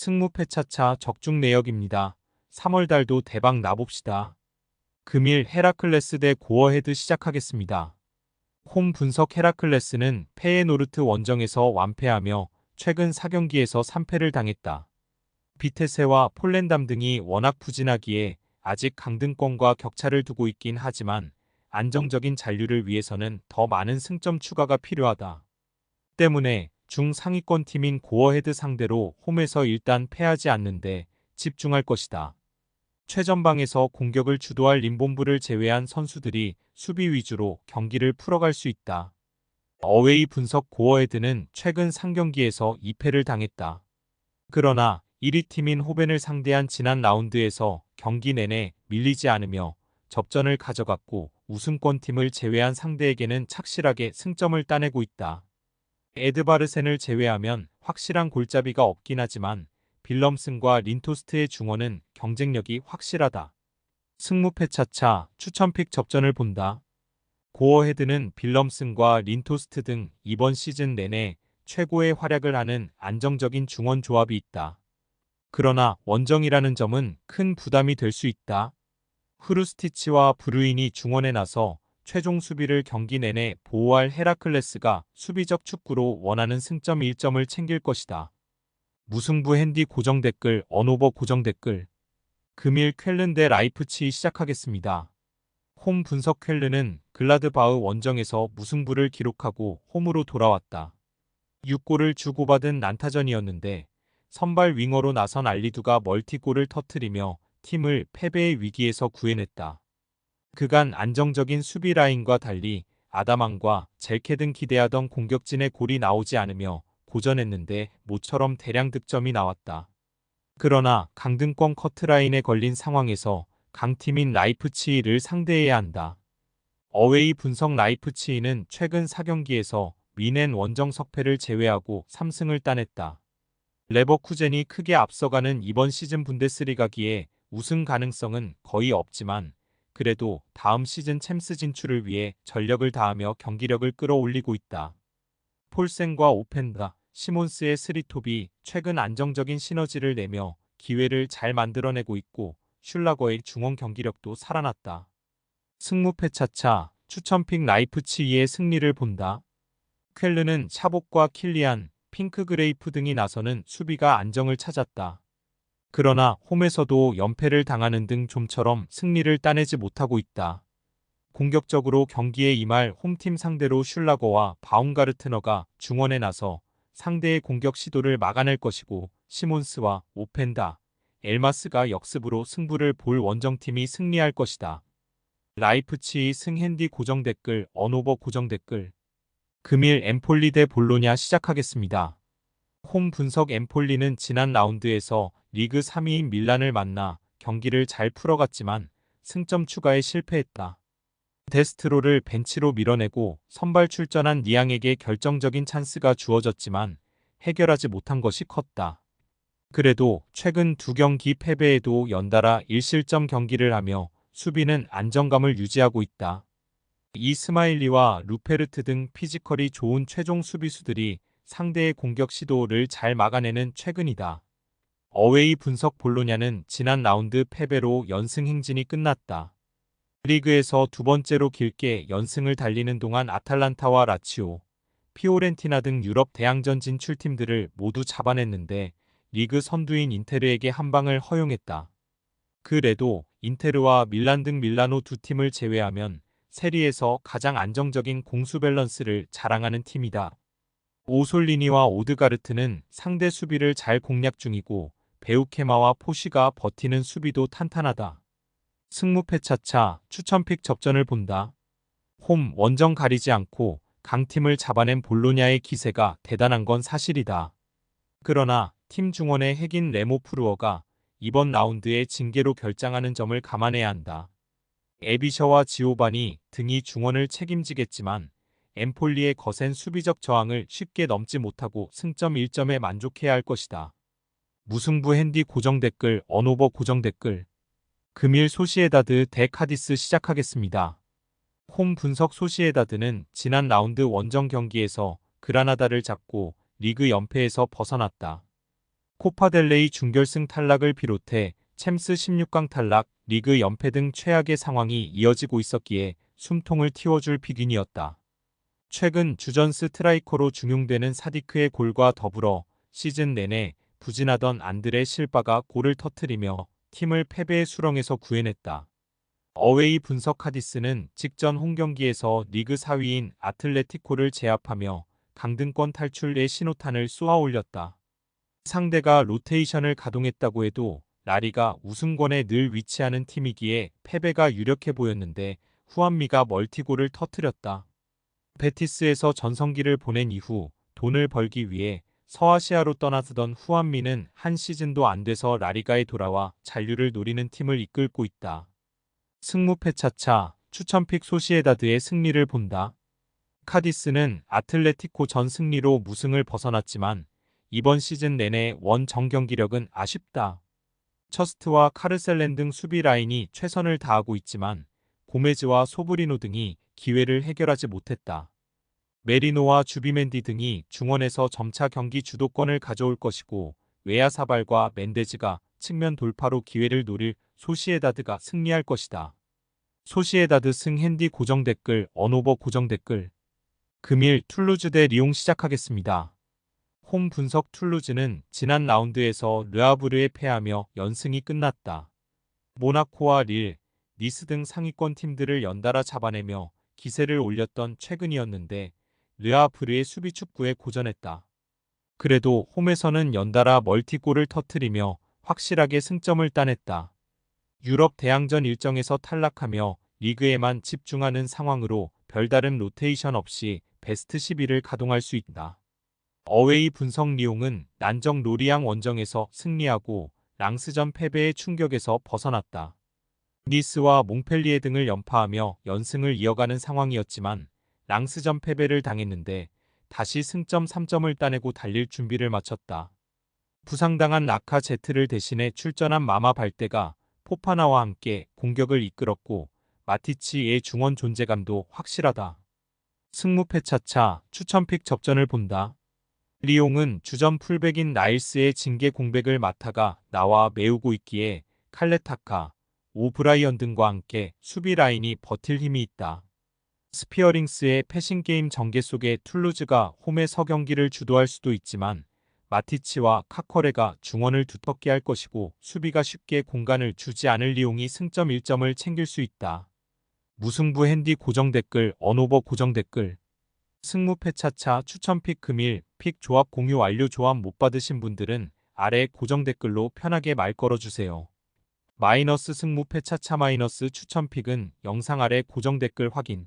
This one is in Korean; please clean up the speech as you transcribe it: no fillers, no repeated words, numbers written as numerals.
승무패 차차 적중 내역입니다. 3월 달도 대박 나봅시다. 금일 헤라클레스 대 고어헤드 시작하겠습니다. 홈 분석 헤라클레스는 페예노르트 원정에서 완패하며 최근 4경기에서 3패를 당했다. 비테세와 폴렌담 등이 워낙 부진하기에 아직 강등권과 격차를 두고 있긴 하지만 안정적인 잔류를 위해서는 더 많은 승점 추가가 필요하다. 때문에 중상위권 팀인 고어헤드 상대로 홈에서 일단 패하지 않는데 집중할 것이다. 최전방에서 공격을 주도할 림본부를 제외한 선수들이 수비 위주로 경기를 풀어갈 수 있다. 어웨이 분석 고어헤드는 최근 3경기에서 2패를 당했다. 그러나 1위 팀인 호벤을 상대한 지난 라운드에서 경기 내내 밀리지 않으며 접전을 가져갔고 우승권 팀을 제외한 상대에게는 착실하게 승점을 따내고 있다. 에드바르센을 제외하면 확실한 골잡이가 없긴 하지만 빌럼슨과 린토스트의 중원은 경쟁력이 확실하다. 승무패 차차 추천픽 접전을 본다. 고어헤드는 빌럼슨과 린토스트 등 이번 시즌 내내 최고의 활약을 하는 안정적인 중원 조합이 있다. 그러나 원정이라는 점은 큰 부담이 될 수 있다. 후르스티치와 브루인이 중원에 나서 최종 수비를 경기 내내 보호할 헤라클레스가 수비적 축구로 원하는 승점 1점을 챙길 것이다. 무승부 핸디 고정 댓글 언오버 고정 댓글 금일 쾰른 대 라이프치히 시작하겠습니다. 홈 분석 쾰른은 글라드바흐 원정에서 무승부를 기록하고 홈으로 돌아왔다. 6골을 주고받은 난타전이었는데 선발 윙어로 나선 알리두가 멀티골을 터뜨리며 팀을 패배의 위기에서 구해냈다. 그간 안정적인 수비 라인과 달리 아다망과 젤케 등 기대하던 공격진의 골이 나오지 않으며 고전했는데 모처럼 대량 득점이 나왔다. 그러나 강등권 커트라인에 걸린 상황에서 강팀인 라이프치히를 상대해야 한다. 어웨이 분석 라이프치히는 최근 4경기에서 미넨 원정 석패를 제외하고 3승을 따냈다. 레버쿠젠이 크게 앞서가는 이번 시즌 분데스리가기에 우승 가능성은 거의 없지만 그래도 다음 시즌 챔스 진출을 위해 전력을 다하며 경기력을 끌어올리고 있다. 폴센과 오펜다, 시몬스의 스리톱이 최근 안정적인 시너지를 내며 기회를 잘 만들어내고 있고 슐라거의 중원 경기력도 살아났다. 승무패 차차 추천픽 라이프치히의 승리를 본다. 쾰르는 샤복과 킬리안, 핑크그레이프 등이 나서는 수비가 안정을 찾았다. 그러나 홈에서도 연패를 당하는 등 좀처럼 승리를 따내지 못하고 있다. 공격적으로 경기에 임할 홈팀 상대로 슐라거와 바움가르트너가 중원에 나서 상대의 공격 시도를 막아낼 것이고 시몬스와 오펜다, 엘마스가 역습으로 승부를 볼 원정팀이 승리할 것이다. 라이프치히 승핸디 고정 댓글 언오버 고정 댓글 금일 엠폴리 대 볼로냐 시작하겠습니다. 홈 분석 엠폴리는 지난 라운드에서 리그 3위인 밀란을 만나 경기를 잘 풀어갔지만 승점 추가에 실패했다. 데스트로를 벤치로 밀어내고 선발 출전한 니앙에게 결정적인 찬스가 주어졌지만 해결하지 못한 것이 컸다. 그래도 최근 2경기 패배에도 연달아 1실점 경기를 하며 수비는 안정감을 유지하고 있다. 이스마일리와 루페르트 등 피지컬이 좋은 최종 수비수들이 상대의 공격 시도를 잘 막아내는 최근이다. 어웨이 분석 볼로냐는 지난 라운드 패배로 연승 행진이 끝났다. 리그에서 두 번째로 길게 연승을 달리는 동안 아탈란타와 라치오, 피오렌티나 등 유럽 대항전 진출팀들을 모두 잡아냈는데 리그 선두인 인테르에게 한 방을 허용했다. 그래도 인테르와 밀란 등 밀라노 두 팀을 제외하면 세리에서 가장 안정적인 공수 밸런스를 자랑하는 팀이다. 오솔리니와 오드가르트는 상대 수비를 잘 공략 중이고 베우케마와 포시가 버티는 수비도 탄탄하다. 승무패 차차 추천픽 접전을 본다. 홈 원정 가리지 않고 강팀을 잡아낸 볼로냐의 기세가 대단한 건 사실이다. 그러나 팀 중원의 핵인 레모 프루어가 이번 라운드의 징계로 결장하는 점을 감안해야 한다. 에비셔와 지오바니 등이 중원을 책임지겠지만 엠폴리의 거센 수비적 저항을 쉽게 넘지 못하고 승점 1점에 만족해야 할 것이다. 무승부 핸디 고정 댓글 언오버 고정 댓글 금일 소시에다드 대 카디스 시작하겠습니다. 홈 분석 소시에다드는 지난 라운드 원정 경기에서 그라나다를 잡고 리그 연패에서 벗어났다. 코파델레이 준결승 탈락을 비롯해 챔스 16강 탈락, 리그 연패 등 최악의 상황이 이어지고 있었기에 숨통을 틔워줄 비긴이었다. 최근 주전 스트라이커로 중용되는 사디크의 골과 더불어 시즌 내내 부진하던 안드레 실바가 골을 터뜨리며 팀을 패배의 수렁에서 구해냈다. 어웨이 분석 카디스는 직전 홈경기에서 리그 4위인 아틀레티코를 제압하며 강등권 탈출의 신호탄을 쏘아 올렸다. 상대가 로테이션을 가동했다고 해도 라리가 우승권에 늘 위치하는 팀이기에 패배가 유력해 보였는데 후안미가 멀티골을 터뜨렸다. 베티스에서 전성기를 보낸 이후 돈을 벌기 위해 서아시아로 떠나서던 후안미는 한 시즌도 안 돼서 라리가에 돌아와 잔류를 노리는 팀을 이끌고 있다. 승무패차차 추천픽 소시에다드의 승리를 본다. 카디스는 아틀레티코 전 승리로 무승을 벗어났지만 이번 시즌 내내 원 정경기력은 아쉽다. 처스트와 카르셀렌 등 수비 라인이 최선을 다하고 있지만 고메즈와 소브리노 등이 기회를 해결하지 못했다. 메리노와 주비멘디 등이 중원에서 점차 경기 주도권을 가져올 것이고 웨야사발과 멘데즈가 측면 돌파로 기회를 노릴 소시에다드가 승리할 것이다. 소시에다드 승 핸디 고정 댓글 언오버 고정 댓글 금일 툴루즈 대 리옹 시작하겠습니다. 홈 분석 툴루즈는 지난 라운드에서 르아브르에 패하며 연승이 끝났다. 모나코와 릴, 니스 등 상위권 팀들을 연달아 잡아내며 기세를 올렸던 최근이었는데 르아브르의 수비 축구에 고전했다. 그래도 홈에서는 연달아 멀티골을 터뜨리며 확실하게 승점을 따냈다. 유럽 대항전 일정에서 탈락하며 리그에만 집중하는 상황으로 별다른 로테이션 없이 베스트 11을 가동할 수 있다. 어웨이 분석 리옹은 난정 로리앙 원정에서 승리하고 랑스전 패배의 충격에서 벗어났다. 니스와 몽펠리에 등을 연파하며 연승을 이어가는 상황이었지만 랑스전 패배를 당했는데 다시 승점 3점을 따내고 달릴 준비를 마쳤다. 부상당한 라카제트를 대신해 출전한 마마 발데가 포파나와 함께 공격을 이끌었고 마티치의 중원 존재감도 확실하다. 승무패차차 추천픽 접전을 본다. 리옹은 주전 풀백인 나일스의 징계 공백을 맡아가 나와 메우고 있기에 칼레타카, 오브라이언 등과 함께 수비 라인이 버틸 힘이 있다. 스피어링스의 패싱게임 전개 속에 툴루즈가 홈에서 경기를 주도할 수도 있지만 마티치와 카커레가 중원을 두텁게 할 것이고 수비가 쉽게 공간을 주지 않을 리옹이 승점 1점을 챙길 수 있다. 무승부 핸디 고정 댓글 언오버 고정 댓글 승무패차차 추천픽 금일 픽 조합 공유 완료. 조합 못 받으신 분들은 아래 고정 댓글로 편하게 말 걸어주세요. 마이너스 승무패차차 마이너스 추천픽은 영상 아래 고정 댓글 확인.